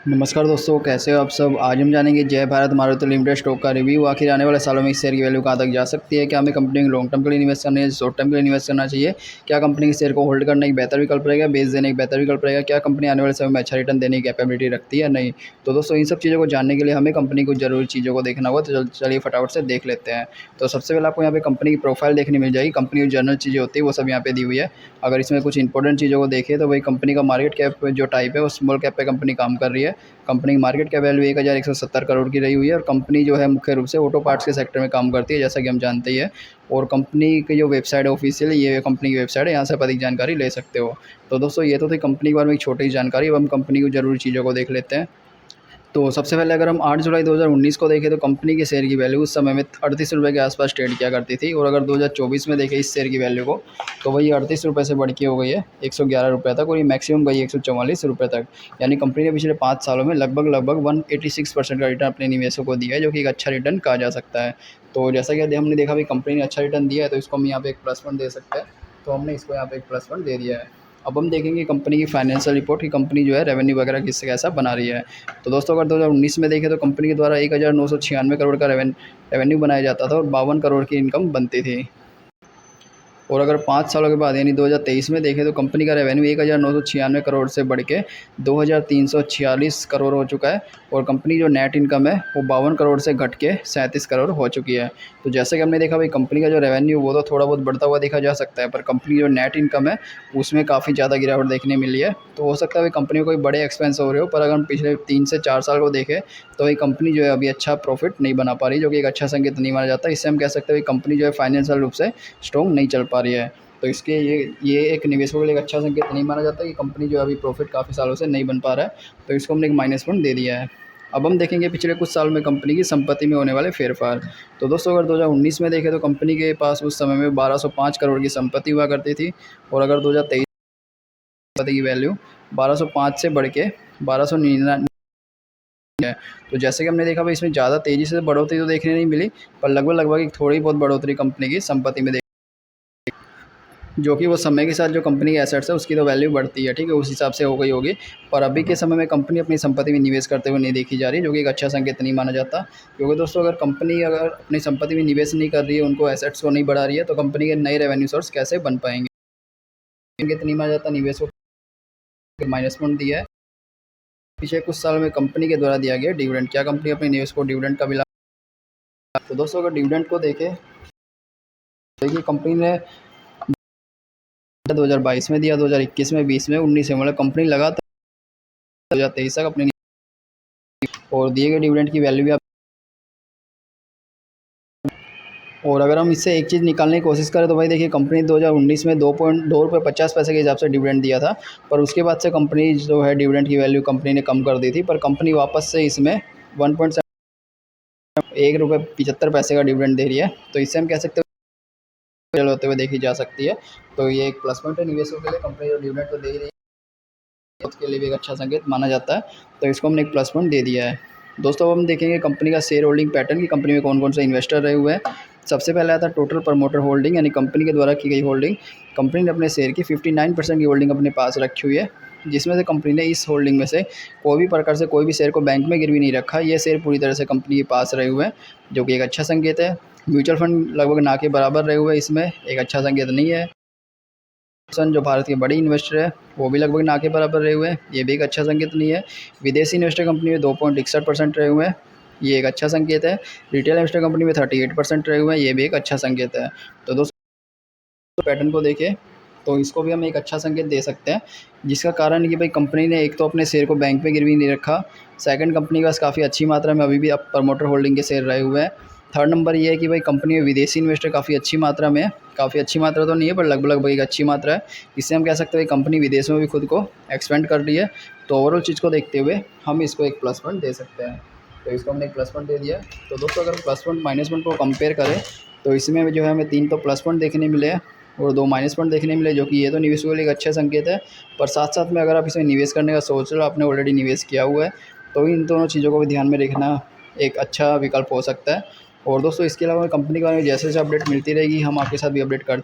नमस्कार दोस्तों, कैसे हो आप सब। आज हम जानेंगे जय भारत मारुति लिमिटेड स्टॉक का रिव्यू। आखिर आने वाले सालों में इस शेयर की वैल्यू कहाँ तक जा सकती है। क्या हमें कंपनी को लॉन्ग टर्म के लिए इन्वेस्ट करना है, शॉर्ट टर्म के लिए इन्वेस्ट करना चाहिए। क्या कंपनी के शेयर को होल्ड करना एक बेहतर विकल्प रहेगा, बेच देने एक बेहतर विकल्प रहेगा। क्या कंपनी आने वाले समय में अच्छा रिटर्न देने की कैपेबिलिटी रखती है, नहीं। तो दोस्तों, इन सब चीज़ों को जानने के लिए हमें कंपनी को जरूरी चीज़ों को देखना होगा। तो चलिए फटाफट से देख लेते हैं। तो सबसे पहले आपको यहाँ पे कंपनी की प्रोफाइल देखने मिल जाएगी। कंपनी की जनरल चीज़ें होती है वो सब यहाँ पे दी हुई है। अगर इसमें कुछ इंपॉर्टेंट चीज़ों को देखें तो वही कंपनी का मार्केट कैप जो टाइप है वो स्मॉल कैप पे कंपनी काम कर रही है। कंपनी की मार्केट कैप वैल्यू 1170 करोड़ की रही हुई है और कंपनी जो है मुख्य रूप से ऑटो पार्ट्स के सेक्टर में काम करती है, जैसा कि हम जानते ही है। और कंपनी की जो वेबसाइट है ऑफिशियल, ये कंपनी की वेबसाइट है, यहाँ से आप अधिक जानकारी ले सकते हो। तो दोस्तों, ये तो थी कंपनी के बारे में एक छोटी सी जानकारी। अब हम कंपनी की ज़रूरी चीज़ों को देख लेते हैं। तो सबसे पहले अगर हम 8 जुलाई 2019 को देखें तो कंपनी के शेयर की वैल्यू उस समय में 38 रुपये के आसपास ट्रेड किया करती थी। और अगर 2024 में देखें इस शेयर की वैल्यू को, तो वही 38 रुपये से बढ़ के हो गई है 111 रुपये तक, और ये मैक्सिमम गई 144 रुपये तक। यानी कंपनी ने पिछले 5 सालों में लगभग 186% का रिटर्न अपने निवेशकों को दिया है, जो कि एक अच्छा रिटर्न कहा जा सकता है। तो जैसा कि हमने देखा भाई कंपनी ने अच्छा रिटर्न दिया है, तो इसको हम यहाँ पे एक प्लस पॉइंट दे सकते हैं। तो हमने इसको यहाँ पे एक प्लस पॉइंट दे दिया है। अब हम देखेंगे कंपनी की फाइनेंशियल रिपोर्ट की कंपनी जो है रेवेन्यू वगैरह किससे कैसा बना रही है। तो दोस्तों, अगर 2019 में देखें तो कंपनी के द्वारा 1996 करोड़ का रेवेन्यू बनाया जाता था और 52 करोड़ की इनकम बनती थी। और अगर 5 सालों के बाद यानी 2023 में देखें तो कंपनी का रेवेन्यू 1996 करोड़ से बढ़ के 2346 करोड़ हो चुका है। और कंपनी जो नेट इनकम है वो 52 करोड़ से घट के 37 करोड़ हो चुकी है। तो जैसे कि हमने देखा भाई कंपनी का जो रेवेन्यू वो तो थोड़ा बहुत बढ़ता हुआ देखा जा सकता है, पर कंपनी जो नेट इनकम है उसमें काफ़ी ज़्यादा गिरावट देखने मिली है। तो हो सकता है भाई कंपनी को कोई बड़े एक्सपेंस हो रहे हो, पर अगर हम पिछले 3 से 4 साल को देखें तो ये कंपनी जो है अभी अच्छा प्रॉफिट नहीं बना पा रही, जो कि एक अच्छा संकेत नहीं माना जाता। इससे हम कह सकते हैं कि कंपनी जो है फाइनेंशियल रूप से स्ट्रॉन्ग नहीं चल पा रही है। तो इसके ये एक निवेशकों के लिए एक अच्छा संकेत नहीं माना जाता कि कंपनी जो है अभी प्रॉफिट काफ़ी सालों से नहीं बन पा रहा है। तो इसको हमने एक माइनस पॉइंट दे दिया है। अब हम देखेंगे पिछले कुछ साल में कंपनी की संपत्ति में होने वाले फेरफार। तो दोस्तों, अगर 2019 में देखें तो कंपनी के पास उस समय में 1205 करोड़ की संपत्ति हुआ करती थी। और अगर 2023 संपत्ति की वैल्यू 1205 से बढ़ के 1299 है। तो जैसे कि हमने देखा भाई इसमें ज़्यादा तेज़ी से बढ़ोतरी तो देखने नहीं मिली, पर लगभग एक थोड़ी बहुत बढ़ोतरी कंपनी की संपत्ति में, जो कि वो समय के साथ जो कंपनी के एसेट्स है उसकी तो वैल्यू बढ़ती है, ठीक है, उस हिसाब से हो गई होगी। पर अभी के समय में कंपनी अपनी संपत्ति में निवेश करते हुए नहीं देखी जा रही, जो कि एक अच्छा संकेत नहीं माना जाता। क्योंकि दोस्तों, अगर कंपनी अगर अपनी संपत्ति में निवेश नहीं कर रही है, उनको एसेट्स को नहीं बढ़ा रही है, तो कंपनी के नए रेवेन्यू सोर्स कैसे बन पाएंगे। संकेत नहीं माना जाता, निवेश को माइनस पॉइंट दिया है। पिछले कुछ साल में कंपनी के द्वारा दिया गया डिविडेंड, क्या कंपनी अपने निवेश को डिविडेंड का मिला। तो दोस्तों, अगर डिविडेंड को देखें तो देखिए कंपनी ने 2022 में दिया, 2021 में, 20 में, 19 में, मतलब कंपनी लगातार 2023 तक अपने और दिए गए डिविडेंड की वैल्यू भी आप। और अगर हम इससे एक चीज़ निकालने की कोशिश करें तो भाई देखिए कंपनी 2019 में 2.2 रुपये 50 पैसे के हिसाब से डिविडेंड दिया था। पर उसके बाद से कंपनी जो है डिविडेंड की वैल्यू कंपनी ने कम कर दी थी, पर कंपनी वापस से इसमें 1.75 रुपये का डिविडेंड दे रही है। तो इससे हम कह सकते हैं होते हुए देखी जा सकती है। तो ये एक प्लस पॉइंट है निवेशकों के लिए, कंपनी जो डिविडेंड तो दे ही रही है, उसके लिए भी एक अच्छा संकेत माना जाता है। तो इसको हमने एक प्लस पॉइंट दे दिया है। दोस्तों, अब हम देखेंगे कंपनी का शेयर होल्डिंग पैटर्न की कंपनी में कौन कौन से इन्वेस्टर रहे हुए हैं। सबसे पहले आता है टोटल प्रमोटर होल्डिंग, यानी कंपनी के द्वारा की गई होल्डिंग। कंपनी ने अपने शेयर की 59% की होल्डिंग अपने पास रखी हुई है, जिसमें से कंपनी ने इस होल्डिंग में से कोई भी प्रकार से कोई भी शेयर को बैंक में गिरवी नहीं रखा। ये शेयर पूरी तरह से कंपनी के पास रहे हुए हैं, जो कि एक अच्छा संकेत है। म्यूचुअल फंड लगभग ना के बराबर रहे हुए, इसमें एक अच्छा संकेत नहीं है। जो भारत के बड़ी इन्वेस्टर है वो भी लगभग ना के बराबर रहे हुए हैं, ये भी एक अच्छा संकेत नहीं है। विदेशी इन्वेस्टर कंपनी में 2.61% रहे हुए हैं, ये एक अच्छा संकेत है। रिटेल इन्वेस्टर कंपनी में 38% रहे हुए हैं, ये भी एक अच्छा संकेत है। तो दोस्तों, पैटर्न को देखें तो इसको भी हम एक अच्छा संकेत दे सकते हैं, जिसका कारण है कि भाई कंपनी ने एक तो अपने शेयर को बैंक में गिरवी नहीं रखा। सेकंड, कंपनी के पास काफ़ी अच्छी मात्रा में अभी भी अब प्रमोटर होल्डिंग के शेयर रहे हुए हैं। थर्ड नंबर ये है कि भाई कंपनी में विदेशी इन्वेस्टर काफ़ी अच्छी मात्रा में है। काफ़ी अच्छी मात्रा तो नहीं है, पर लगभग एक अच्छी मात्रा है। इससे हम कह सकते हैं कंपनी विदेशों में भी खुद को एक्सपेंड कर रही है। तो ओवरऑल चीज़ को देखते हुए हम इसको एक प्लस पॉइंट दे सकते हैं। तो इसको हमने एक प्लस पॉइंट दे दिया। तो दोस्तों, अगर प्लस पॉइंट माइनस पॉइंट को कंपेयर करें तो इसमें जो है हमें 3 तो प्लस पॉइंट देखने मिले हैं और 2 माइनस पॉइंट देखने मिले, जो कि ये तो निवेश के लिए एक अच्छा संकेत है। पर साथ साथ में अगर आप इसमें निवेश करने का सोच रहे हो, आपने ऑलरेडी निवेश किया हुआ है, तो इन दोनों चीज़ों को भी ध्यान में रखना एक अच्छा विकल्प हो सकता है। और दोस्तों, इसके अलावा कंपनी के बारे में जैसे जैसे अपडेट मिलती रहेगी हम आपके साथ भी अपडेट करते